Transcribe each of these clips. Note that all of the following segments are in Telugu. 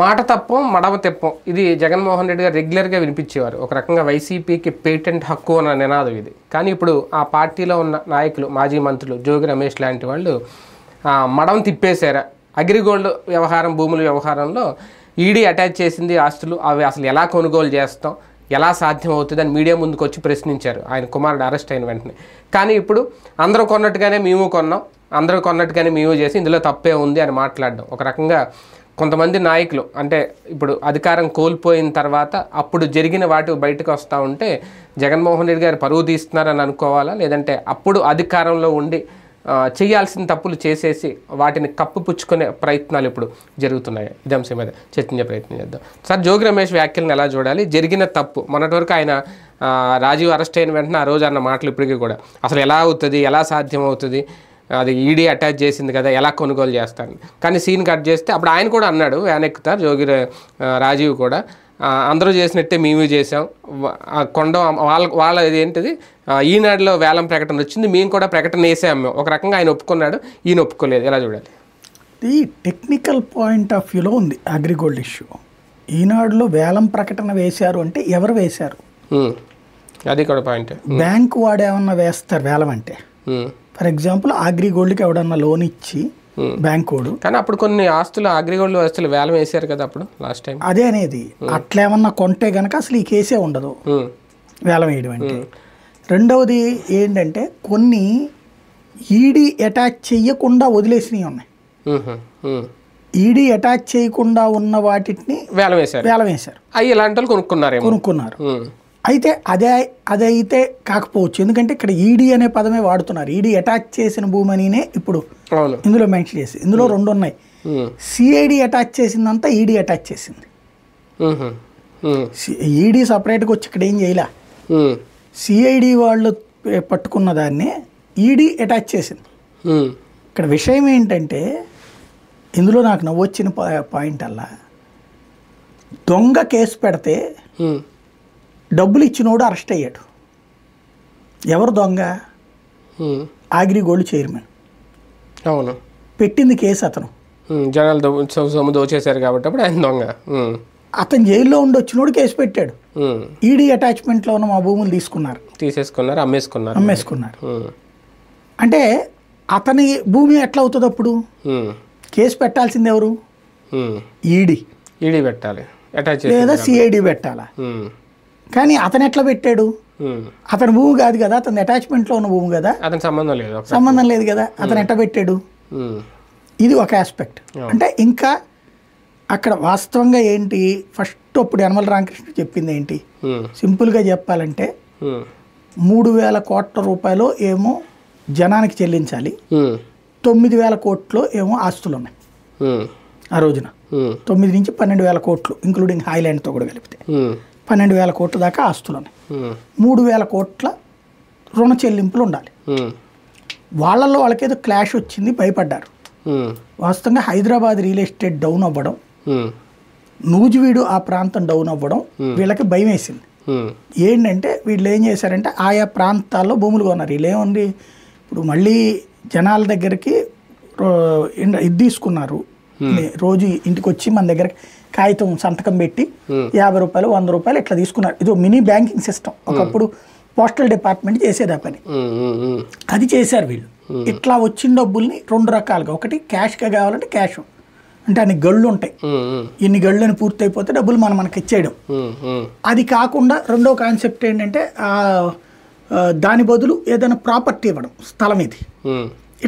మాట తప్పం మడమ తెప్పం ఇది జగన్మోహన్ రెడ్డి గారు రెగ్యులర్గా వినిపించేవారు. ఒక రకంగా వైసీపీకి పేటెంట్ హక్కు అన్న నినాదం ఇది. కానీ ఇప్పుడు ఆ పార్టీలో ఉన్న నాయకులు, మాజీ మంత్రులు, జోగి రమేష్ లాంటి వాళ్ళు మడమ తిప్పేశారా? అగ్రిగోల్డ్ వ్యవహారం, భూముల వ్యవహారంలో ఈడీ అటాచ్ చేసింది ఆస్తులు, అవి అసలు ఎలా కొనుగోలు చేస్తాం, ఎలా సాధ్యం అవుతుంది అని మీడియా ముందుకు వచ్చి ప్రశ్నించారు ఆయన కుమారుడు అరెస్ట్ అయిన వెంటనే. కానీ ఇప్పుడు అందరూ కొన్నట్టుగానే మేము కొన్నాం, అందరూ కొన్నట్టుగానే మేము చేసి ఇందులో తప్పే ఉంది అని మాట్లాడడం. ఒక రకంగా కొంతమంది నాయకులు అంటే ఇప్పుడు అధికారం కోల్పోయిన తర్వాత అప్పుడు జరిగిన వాటి బయటకు వస్తూ ఉంటే జగన్మోహన్ రెడ్డి గారు పరువు తీస్తున్నారని అనుకోవాలా, లేదంటే అప్పుడు అధికారంలో ఉండి చేయాల్సిన తప్పులు చేసేసి వాటిని కప్పుపుచ్చుకునే ప్రయత్నాలు ఇప్పుడు జరుగుతున్నాయి? ఇదే అంశం మీద చర్చించే ప్రయత్నం చేద్దాం. సార్, జోగి రమేష్ వ్యాఖ్యలను ఎలా చూడాలి? జరిగిన తప్పు మొన్నటి వరకు ఆయన రాజీవ్ అరెస్ట్ అయిన వెంటనే ఆ రోజు అన్న మాటలు ఇప్పటికీ కూడా అసలు ఎలా అవుతుంది, ఎలా సాధ్యం అవుతుంది, అది ఈడీ అటాచ్ చేసింది కదా, ఎలా కొనుగోలు చేస్తారని. కానీ సీన్ కట్ చేస్తే అప్పుడు ఆయన కూడా అన్నాడు, వెనక్కుతారు రాజీవ్ కూడా, అందరూ చేసినట్టే మేము చేసాం, కొండ వాళ్ళ ఏంటిది ఈనాడులో వేలం ప్రకటన వచ్చింది, మేము కూడా ప్రకటన వేసాము. ఒక రకంగా ఆయన ఒప్పుకున్నాడు, ఈయన ఒప్పుకోలేదు. ఎలా చూడాలి? ఇది టెక్నికల్ పాయింట్ ఆఫ్ వ్యూలో ఉంది అగ్రిగోల్డ్ ఇష్యూ. ఈనాడులో వేలం ప్రకటన వేశారు అంటే ఎవరు వేశారు? అది కూడా పాయింట్. బ్యాంకు వాడేమన్నా వేస్తారు వేలం అంటే? ఫర్ ఎగ్జాంపుల్ అగ్రిగోల్డ్కి ఎవడన్నా లోన్ ఇచ్చి బ్యాంకోడు, కానీ అప్పుడు కొన్ని ఆస్తులు అగ్రిగోల్డ్ ఆస్తులు వేలం వేశారు కదా అప్పుడు లాస్ట్ టైం. అదే అనేది అట్లేమన్నా కొంటే గనక అసలు ఈ కేసే ఉండదు వేలం వేయడం అంటే. రెండవది ఏంటంటే కొన్ని ఈడీ అటాచ్ చెయ్యకుండా వదిలేసినవి ఉన్నాయి. ఈడీ అటాచ్ చేయకుండా ఉన్న వాటిని వేలం వేశారు. అవి ఇలాంటి వాళ్ళు కొనుక్కున్నారు. అయితే అదైతే కాకపోవచ్చు, ఎందుకంటే ఇక్కడ ఈడీ అనే పదమే వాడుతున్నారు. ఈడీ అటాచ్ చేసిన భూమినే ఇప్పుడు ఇందులో మెన్షన్ చేసి, ఇందులో రెండు ఉన్నాయి. సిఐడి అటాచ్ చేసిందంతా ఈడీ అటాచ్ చేసింది. ఈడీ సపరేట్గా వచ్చి ఇక్కడ ఏం చేయలే, సిఐడి వాళ్ళు పట్టుకున్న దాన్ని ఈడీ అటాచ్ చేసింది. ఇక్కడ విషయం ఏంటంటే ఇందులో నాకు నవ్వొచ్చిన పాయింట్ అలా, దొంగ కేసు పెడితే డబ్బులు ఇచ్చినోడు అరెస్ట్ అయ్యాడు. ఎవరు దొంగ? అగ్రిగోల్డ్ చైర్మన్. అవును, పెట్టింది కేసు అతను. జనాలు దోచేశారు కాబట్టి అప్పుడు ఆయన దొంగ. అతను జైల్లో ఉండి వచ్చినోడు కేసు పెట్టాడు. ఈడీ అటాచ్మెంట్లో ఉన్న మా భూములు తీసేసుకున్నారు, అమ్మేసుకున్నారు. అంటే అతని భూమి ఎట్లా అవుతుంది అప్పుడు? కేసు పెట్టాల్సింది ఎవరు? ఈడీ పెట్టాలి, లేదా సిఐడి పెట్టాలా? కానీ అతను ఎట్లా పెట్టాడు? అతని భూమి కాదు కదా, అతని అటాచ్మెంట్లో ఉన్న భూమి కదా, అతని సంబంధం లేదు కదా, అతను ఎట్లా పెట్టాడు? ఇది ఒక ఆస్పెక్ట్. అంటే ఇంకా అక్కడ వాస్తవంగా ఏంటి, ఫస్ట్ అప్పుడు యనమల రామకృష్ణ చెప్పింది ఏంటి, సింపుల్గా చెప్పాలంటే 3,000 కోట్ల రూపాయలు ఏమో జనానికి చెల్లించాలి, 9,000 కోట్లు ఏమో ఆస్తులు ఉన్నాయి ఆ రోజున. 9 నుంచి 12,000 కోట్లు ఇంక్లూడింగ్ హాయ్లాండ్తో కూడా కలిపితే 12,000 కోట్ల దాకా ఆస్తులు ఉన్నాయి. 3,000 కోట్ల రుణ చెల్లింపులు ఉండాలి. వాళ్ళకేదో క్లాష్ వచ్చింది, భయపడ్డారు. వాస్తవంగా హైదరాబాద్ రియల్ ఎస్టేట్ డౌన్ అవ్వడం, నూజివీడు ఆ ప్రాంతం డౌన్ అవ్వడం వీళ్ళకి భయం వేసింది. ఏంటంటే వీళ్ళు ఏం చేశారంటే ఆయా ప్రాంతాల్లో భూములు కొన్నారు. వీళ్ళేముంది ఇప్పుడు మళ్ళీ జనాల దగ్గరికి ఇది తీసుకున్నారు. రోజు ఇంటికి వచ్చి మన దగ్గర కాగితం సంతకం పెట్టి 50 రూపాయలు 100 రూపాయలు ఇట్లా తీసుకున్నారు. ఇది మినీ బ్యాంకింగ్ సిస్టమ్. ఒకప్పుడు పోస్టల్ డిపార్ట్మెంట్ చేసేది ఆ పని, అది చేశారు వీళ్ళు. ఇట్లా వచ్చిన డబ్బుల్ని 2 రకాలుగా, ఒకటి క్యాష్గా కావాలంటే క్యాష్, అంటే అన్ని గళ్ళు ఉంటాయి, ఇన్ని గళ్ళని పూర్తయిపోతే డబ్బులు మనకి ఇచ్చేయడం. అది కాకుండా రెండో కాన్సెప్ట్ ఏంటంటే దాని బదులు ఏదైనా ప్రాపర్టీ ఇవ్వడం, స్థలం ఇది.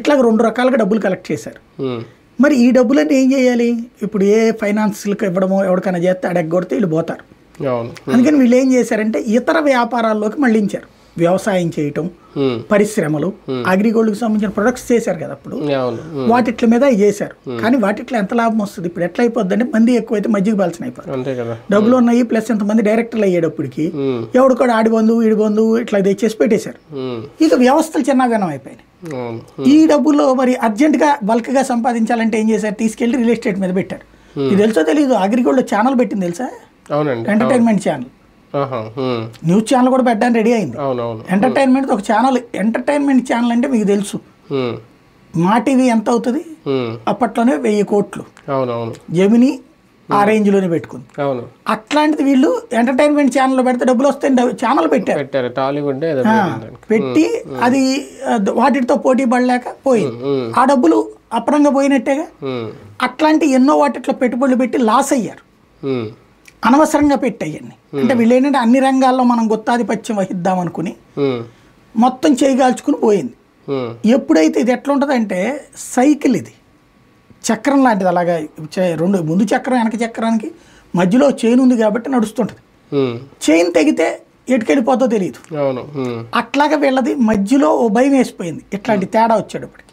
ఇట్లాగ 2 రకాలుగా డబ్బులు కలెక్ట్ చేశారు. మరి ఈ డబ్బులన్నీ ఏం చేయాలి? ఇప్పుడు ఏ ఫైనాన్స్లకు ఇవ్వడమో ఎవరికైనా చేస్తే అడగొడితే వీళ్ళు పోతారు. అందుకని వీళ్ళు ఏం చేశారంటే ఇతర వ్యాపారాల్లోకి మళ్ళించారు. వ్యవసాయం చేయటం, పరిశ్రమలు, అగ్రిగోల్డ్కి సంబంధించిన ప్రొడక్ట్స్ చేశారు కదా అప్పుడు, వాటిట్ల మీద చేశారు. కానీ వాటిట్లో ఎంత లాభం వస్తుంది? ఇప్పుడు ఎట్లా అయిపోద్ది అంటే మంది ఎక్కువైతే మజ్జిగ బాల్సిన అయిపోతుంది. డబ్బులు ఉన్నాయి ప్లస్ ఎంతమంది డైరెక్టర్లు అయ్యేటప్పటికి ఎవడు కూడా ఆడి బంధువు ఈడి బంధువు ఇట్లా తెచ్చేసి పెట్టేశారు. ఇక వ్యవస్థలు చిన్నగానం అయిపోయినాయి. ఈ డబ్బుల్లో మరి అర్జెంట్గా బల్క్గా సంపాదించాలంటే ఏం చేశారు? తీసుకెళ్లి రియల్ ఎస్టేట్ మీద పెట్టారు. ఇది తెలుసో తెలీదు, అగ్రిగోల్డ్ ఛానల్ పెట్టింది తెలుసా, ఎంటర్టైన్మెంట్ ఛానల్. న్యూస్ ఛానల్ కూడా పెట్టడానికి రెడీ అయింది. ఎంటర్టైన్మెంట్ ఒక ఛానల్. ఎంటర్టైన్మెంట్ ఛానల్ అంటే మీకు తెలుసు, మా టీవీ ఎంత అవుతుంది అప్పట్లోనే 1000 కోట్లు, జెమిని ఆ రేంజ్లోనే పెట్టుకుంది. అవును. అట్లాంటిది వీళ్ళు ఎంటర్టైన్మెంట్ ఛానల్లో పెడితే డబ్బులు వస్తాయి ఛానల్ పెట్టారు టాలీవుడ్ పెట్టి అది వాటితో పోటీ పడలేక పోయింది. ఆ డబ్బులు అప్పరంగా పోయినట్టేగా. అట్లాంటి ఎన్నో వాటిట్లో పెట్టుబడులు పెట్టి లాస్ అయ్యారు, అనవసరంగా పెట్టాయన్ని. అంటే వీళ్ళు ఏంటంటే అన్ని రంగాల్లో మనం గుత్తాధిపత్యం వహిద్దాం అనుకుని మొత్తం చేయగాల్చుకుని పోయింది. ఎప్పుడైతే ఇది ఎట్లా ఉంటుందంటే సైకిల్, ఇది చక్రం లాంటిది. అలాగా రెండు ముందు చక్రం వెనక చక్రానికి మధ్యలో చైన్ ఉంది కాబట్టి నడుస్తుంటుంది. చైన్ తెగితే ఎటుకెళ్ళిపోతో తెలియదు. అట్లాగా వీళ్ళది మధ్యలో ఓ భయం వేసిపోయింది ఇట్లాంటి తేడా వచ్చేటప్పటికి.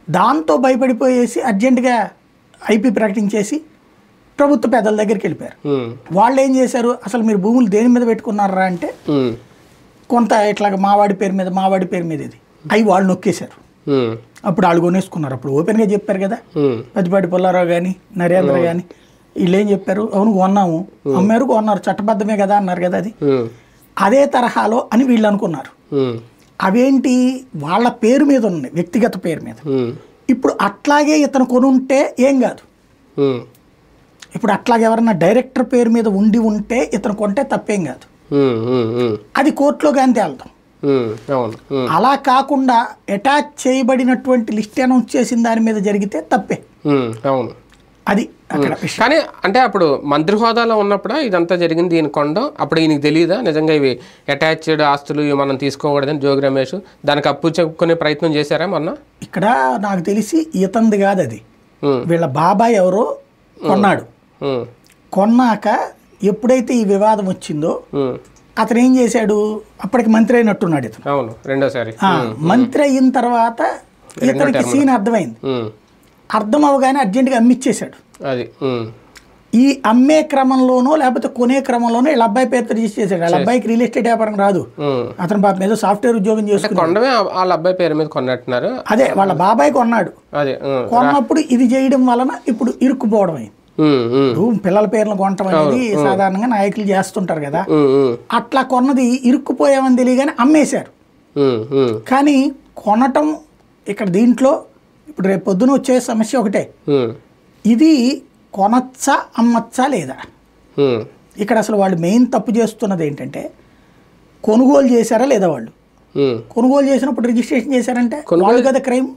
దాంతో భయపడిపోయేసి అర్జెంటుగా ఐపీ ప్రకటించేసి ప్రభుత్వ పెద్దల దగ్గరికి వెళ్ళిపోయారు. వాళ్ళు ఏం చేశారు, అసలు మీరు భూములు దేని మీద పెట్టుకున్నారా అంటే కొంత ఇట్లాగా మావాడి పేరు మీద ఇది అవి వాళ్ళు నొక్కేశారు. అప్పుడు వాళ్ళు కొనేసుకున్నారు. అప్పుడు ఓపెన్గా చెప్పారు కదా, పతిపాటి పుల్లారావు కానీ నరేంద్ర కానీ వీళ్ళు ఏం చెప్పారు, అవును కొన్నాము, అమ్మారు కొన్నారు, చట్టబద్ధమే కదా అన్నారు కదా. అది అదే తరహాలో అని వీళ్ళు అనుకున్నారు. అవేంటి వాళ్ళ పేరు మీద ఉన్నాయి, వ్యక్తిగత పేరు మీద. ఇప్పుడు అట్లాగే ఇతను కొనుంటే ఏం కాదు. ఇప్పుడు అట్లాగే ఎవరన్నా డైరెక్టర్ పేరు మీద ఉంటే ఇతను కొంటే తప్పేం కాదు. అది కోర్టులో కానీ తేలుతాం. అలా కాకుండా అటాచ్ చేయబడినటువంటి లిస్ట్ అనౌన్స్ చేసిన దాని మీద జరిగితే తప్పే. అవును, అది అక్కడ. కానీ అంటే అప్పుడు మంత్రి హోదాలో ఉన్నప్పుడు ఇదంతా జరిగింది, ఈయన కొండం అప్పుడు ఈయనకి తెలియదా నిజంగా ఇవి అటాచ్డ్ ఆస్తులు ఇవి మనం తీసుకోకూడదని జోగి రమేష్ దానికి అప్పు చెప్పుకునే ప్రయత్నం చేశారా మొన్న? ఇక్కడ నాకు తెలిసి ఇతంది కాదు అది, వీళ్ళ బాబాయ్ ఎవరో కొన్నాడు. కొన్నాక ఎప్పుడైతే ఈ వివాదం వచ్చిందో అతను ఏం చేశాడు, అప్పటికి మంత్రి అయినట్టున్నాడు ఇతను. అవును, రెండోసారి మంత్రి అయిన తర్వాత ఇతనికి సీన్ అర్థమైంది. అర్థం అవగానే అర్జెంటుగా అమ్మిచ్చేశాడు. అది ఈ అమ్మే క్రమంలోనో లేకపోతే కొనే క్రమంలోనో వీళ్ళ అబ్బాయి పేరుతో రిజిస్టర్ చేశాడు. వాళ్ళ అబ్బాయికి రియల్ ఎస్టేట్ వ్యాపారం రాదు, అతను పాపం ఏదో సాఫ్ట్వేర్ ఉద్యోగం చేసుకున్నాడు. వాళ్ళ అబ్బాయి పేరు మీద కొన్నట్టున్నారు. అదే వాళ్ళ బాబాయ్ కొన్నాడు. కొన్నప్పుడు ఇది చేయడం వలన ఇప్పుడు ఇరుక్కుపోవడం అయింది. పిల్లల పేర్లు కొనటం అనేది సాధారణంగా నాయకులు చేస్తుంటారు కదా. అట్లా కొన్నది ఇరుక్కుపోయామని తెలియగానే అమ్మేశారు. కానీ కొనటం ఇక్కడ దీంట్లో ఇప్పుడు రేపు పొద్దున వచ్చే సమస్య ఒకటే, ఇది కొనచ్చా అమ్మచ్చా లేదా. ఇక్కడ అసలు వాళ్ళు మెయిన్ తప్పు చేస్తున్నది ఏంటంటే కొనుగోలు చేశారా లేదా. వాళ్ళు కొనుగోలు చేసినప్పుడు రిజిస్ట్రేషన్ చేశారంటే వాళ్ళు కదా క్రైమ్.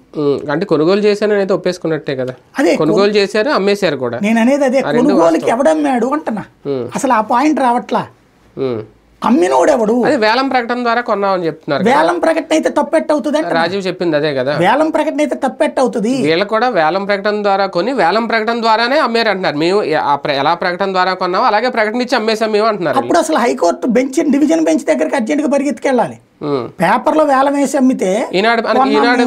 అంటే కొనుగోలు చేశారని అయితే ఒప్పేసుకున్నట్టే కదా. అదే కొనుగోలు చేశారు, అమ్మేశారు కూడా. నేను అనేది అదే, కొనుగోలుకి ఎవడమ్మాడు అంటున్నా. అసలు ఆ పాయింట్ రావట్లా. అమ్మినోడెవడు? అది వేలం ప్రకటన ద్వారా కొన్నామని చెప్తున్నారు. వేలం ప్రకటన అయితే తప్పెట్టవుతుంది. రాజీవ్ చెప్పింది అదే కదా, వేలం ప్రకటన అయితే తప్పెట్టవుతుంది. వీళ్ళు కూడా వేలం ప్రకటన ద్వారా కొని వేలం ప్రకటన ద్వారానే అమ్మారు అంటున్నారు. మేము ఎలా ప్రకటన ద్వారా కొన్నామో అలాగే ప్రకటన ఇచ్చి అమ్మేసాం మేము అంటున్నారు. అప్పుడు అసలు హైకోర్టు బెంచ్, డివిజన్ బెంచ్ దగ్గరికి అర్జెంట్గా పరిగెత్తుకెళ్ళాలి. పేపర్లో వేలం వేసి అమ్మితే ఈనాడు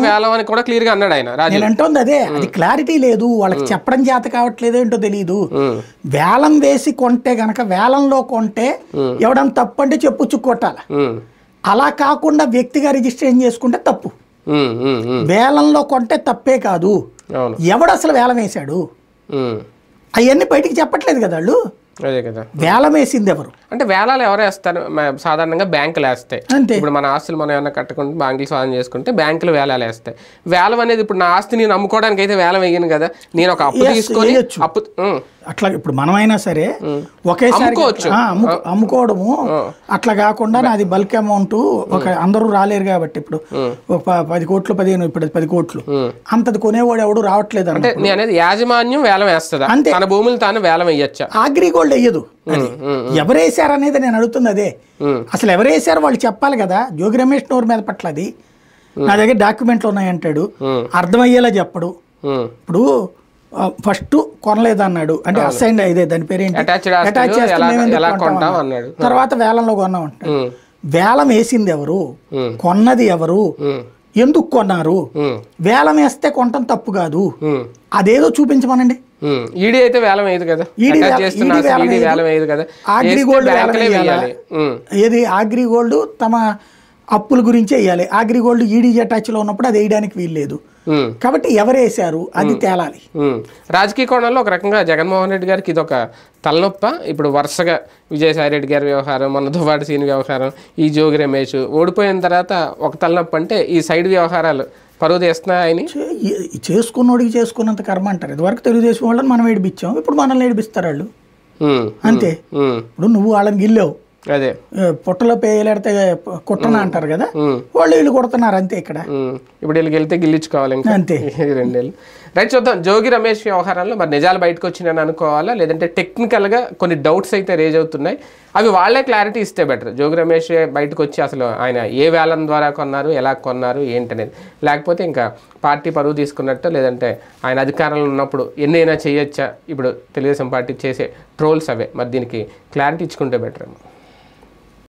వేలం అని కూడా క్లియర్ గా అన్నాడు ఆయన. నేను అంటోంది అదే, అది క్లారిటీ లేదు, వాళ్ళకి చెప్పడం చేత కావట్లేదు ఏంటో తెలియదు. వేలం వేసి కొంటే గనక, వేలంలో కొంటే ఎవడన్నా తప్పు అంటే చెప్పు కొట్టాలి. అలా కాకుండా వ్యక్తిగా రిజిస్ట్రేషన్ చేసుకుంటే తప్పు. వేలంలో కొంటే తప్పే కాదు. ఎవడు అసలు వేలం వేశాడు అవన్నీ బయటికి చెప్పట్లేదు కదా వాళ్ళు. అదే కదా, వేలం వేసింది ఎవరు అంటే వేలాలు ఎవరు వేస్తారు సాధారణంగా బ్యాంకులు వేస్తాయి. ఇప్పుడు మన ఆస్తులు మనం ఏమైనా కట్టుకుంటే బ్యాంకులు స్వాధీనం చేసుకుంటే బ్యాంకులు వేలాలు వేస్తాయి. వేలం అనేది ఇప్పుడు నా ఆస్తి నేను అమ్ముకోవడానికి అయితే వేలం వేయను కదా, నేను ఒక అప్పు తీసుకొని అప్పు అట్లా ఇప్పుడు మనమైనా సరే ఒకేసారి అమ్ముకోవడము అట్లా కాకుండా నాది బల్క్ అమౌంట్ ఒక అందరూ రాలేరు కాబట్టి ఇప్పుడు ఒక 10 కోట్లు 15 ఇప్పుడు 10 కోట్లు అంతది కొనేవాడు ఎవడు రావట్లేదు. అంటే నేను అనేది యాజమాన్యం వేలం వేస్తుందా అంతే, తన భూములు తాను వేలం వేయచ్చా? అగ్రిగోల్డ్ వేయదు. ఎవరేసారు అనేది నేను అడుగుతుంది అదే. అసలు ఎవరేసారు వాళ్ళు చెప్పాలి కదా. జోగి రమేష్ నోరు మీద పట్ల అది నా దగ్గర డాక్యుమెంట్లు ఉన్నాయంటాడు, అర్థమయ్యేలా చెప్పడు. ఇప్పుడు ఫస్ట్ కొనలేదన్నాడు అంటే అసైన్ ఇదే దాని పేరు ఏంటి, అటాచ్ చేస్తున్నాడు. తర్వాత వేలంలో కొన్నాం అంటాడు. వేలం వేసింది ఎవరు, కొన్నది ఎవరు, ఎందుకు కొన్నారు? వేలం వేస్తే కొనటం తప్పు కాదు, అదేదో చూపించమనండి. ఈడీ అయితే వేలం వేయదు కదా, ఏది అగ్రిగోల్డ్ తమ అప్పుల గురించే వేయాలి. అగ్రిగోల్డ్ ఈడీ అటాచ్లో ఉన్నప్పుడు అది వేయడానికి వీల్లేదు. కాబట్టి ఎవరు వేశారు అది తేలాలి. రాజకీయ కోణంలో ఒక రకంగా జగన్మోహన్ రెడ్డి గారికి ఇది ఒక తలనొప్ప. ఇప్పుడు వరుసగా విజయసాయి రెడ్డి గారి వ్యవహారం, మన దువ్వాడ సీని వ్యవహారం, ఈ జోగి రమేష్ ఓడిపోయిన తర్వాత ఒక తలనొప్పి అంటే ఈ సైడ్ వ్యవహారాలు పరువు తీస్తున్నా ఆయన చేసుకున్నోడికి చేసుకున్నంత కర్మ అంటారు. ఇదివరకు తెలుగుదేశం వాళ్ళని మనం ఏడిపించాం, ఇప్పుడు మనల్ని ఏడిపిస్తారు వాళ్ళు. అంతే. ఇప్పుడు నువ్వు వాళ్ళని గిల్లావు, అదే పుట్టలో పేయలేడితే కుట్టన అంటారు కదా, వాళ్ళు వీళ్ళు కొడుతున్నారు అంతే. ఇక్కడ ఇప్పుడు వీళ్ళకి వెళ్తే గిల్లించుకోవాలి ఇంకా అంతే. 2 ఏళ్ళు. రైట్, చూద్దాం. జోగి రమేష్ వ్యవహారంలో మరి నిజాలు బయటకు వచ్చినాయని అనుకోవాలా, లేదంటే టెక్నికల్గా కొన్ని డౌట్స్ అయితే రేజ్ అవుతున్నాయి, అవి వాళ్ళే క్లారిటీ ఇస్తే బెటర్. జోగి రమేష్ బయటకు వచ్చి అసలు ఆయన ఏ వేలం ద్వారా కొన్నారు, ఎలా కొన్నారు ఏంటనేది, లేకపోతే ఇంకా పార్టీ పరువు తీసుకున్నట్టు, లేదంటే ఆయన అధికారంలో ఉన్నప్పుడు ఎన్నైనా చేయొచ్చా, ఇప్పుడు తెలుగుదేశం పార్టీ చేసే ట్రోల్స్ అవే, మరి దీనికి క్లారిటీ ఇచ్చుకుంటే బెటర్ ఏమో.